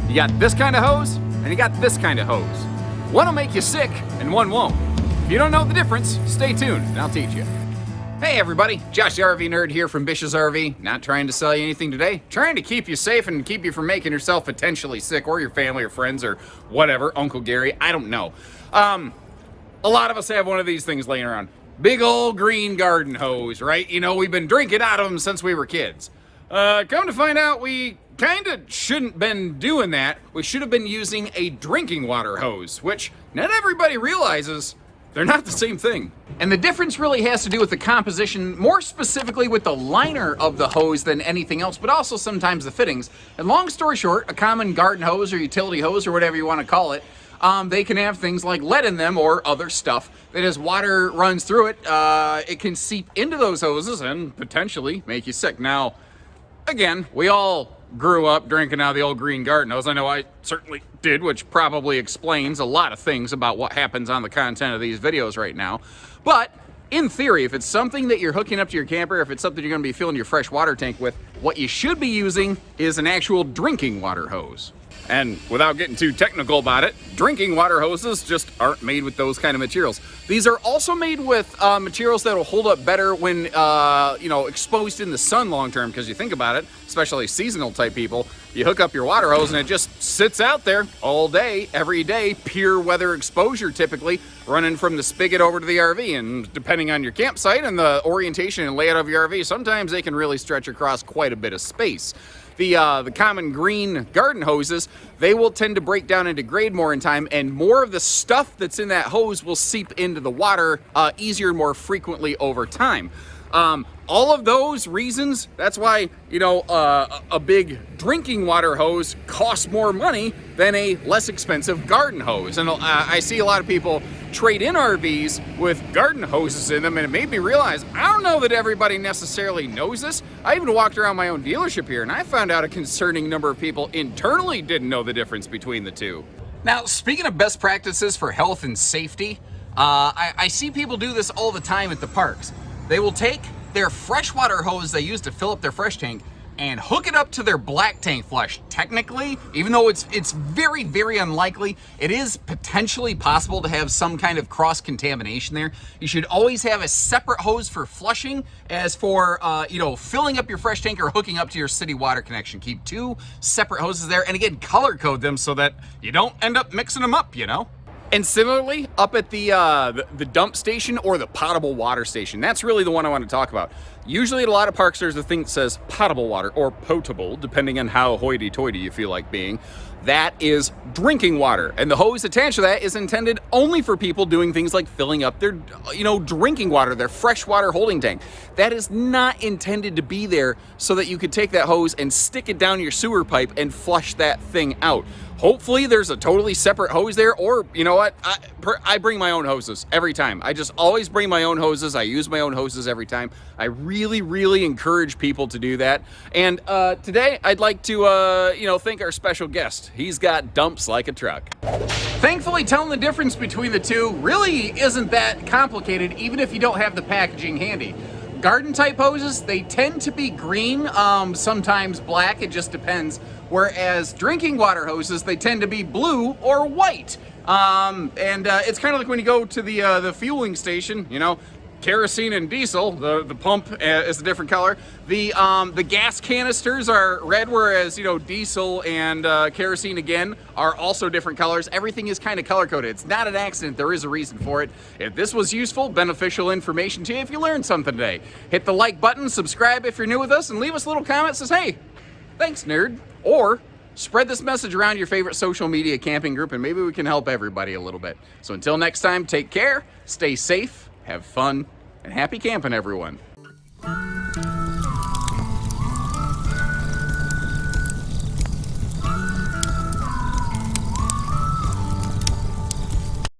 You got this kind of hose, and you got this kind of hose. One will make you sick, and one won't. If you don't know the difference, stay tuned, and I'll teach you. Hey everybody, Josh the RV Nerd here from Bish's RV. Not trying to sell you anything today, trying to keep you safe and keep you from making yourself potentially sick, or your family or friends or whatever, Uncle Gary, I don't know. A lot of us have one of these things laying around. Big old green garden hose, right? You know, we've been drinking out of them since we were kids. Come to find out, we kind of shouldn't been doing that. We should have been using a drinking water hose, which not everybody realizes they're not the same thing. And the difference really has to do with the composition, more specifically with the liner of the hose than anything else, but also sometimes the fittings. And long story short, a common garden hose or utility hose or whatever you want to call it, they can have things like lead in them or other stuff that as water runs through it, it can seep into those hoses and potentially make you sick. Now, again, we all grew up drinking out of the old green garden hose. I know I certainly did, which probably explains a lot of things about what happens on the content of these videos right now. But in theory, if it's something that you're hooking up to your camper, if it's something you're going to be filling your fresh water tank with, what you should be using is an actual drinking water hose. And without getting too technical about it, drinking water hoses just aren't made with those kind of materials. These are also made with materials that will hold up better when, exposed in the sun long term, because you think about it, especially seasonal type people, you hook up your water hose and it just sits out there all day, every day, pure weather exposure typically, running from the spigot over to the RV. And depending on your campsite and the orientation and layout of your RV, sometimes they can really stretch across quite a bit of space. The common green garden hoses, they will tend to break down and degrade more in time, and more of the stuff that's in that hose will seep into the water easier and more frequently over time. All of those reasons, that's why, a big drinking water hose costs more money than a less expensive garden hose. And I see a lot of people trade in RVs with garden hoses in them, and it made me realize, I don't know that everybody necessarily knows this. I even walked around my own dealership here, and I found out a concerning number of people internally didn't know the difference between the two. Now, speaking of best practices for health and safety, I see people do this all the time at the parks. They will take their freshwater hose they use to fill up their fresh tank and hook it up to their black tank flush. Technically, even though it's very, very unlikely, it is potentially possible to have some kind of cross-contamination there. You should always have a separate hose for flushing as for, filling up your fresh tank or hooking up to your city water connection. Keep two separate hoses there, and again, color code them so that you don't end up mixing them up, And similarly, up at the dump station or the potable water station, that's really the one I want to talk about. Usually at a lot of parks, there's a thing that says potable water or potable, depending on how hoity-toity you feel like being. That is drinking water, and the hose attached to that is intended only for people doing things like filling up their, drinking water, their freshwater holding tank. That is not intended to be there so that you could take that hose and stick it down your sewer pipe and flush that thing out. Hopefully there's a totally separate hose there, or you know what, I bring my own hoses every time. I just always bring my own hoses. I use my own hoses every time. I really, really encourage people to do that. And today I'd like to, thank our special guest. He's got dumps like a truck. Thankfully, telling the difference between the two really isn't that complicated, even if you don't have the packaging handy. Garden type hoses, they tend to be green, sometimes black, it just depends. Whereas drinking water hoses, they tend to be blue or white. It's kind of like when you go to the fueling station, kerosene and diesel, the pump is a different color. The gas canisters are red, whereas diesel and kerosene again are also different colors. Everything is kind of color coded. It's not an accident. There is a reason for it. If this was useful, beneficial information to you, if you learned something today, hit the like button, subscribe if you're new with us, and leave us a little comment that says, hey, thanks, nerd. Or spread this message around your favorite social media camping group, and maybe we can help everybody a little bit. So until next time, take care, stay safe, have fun, and happy camping, everyone.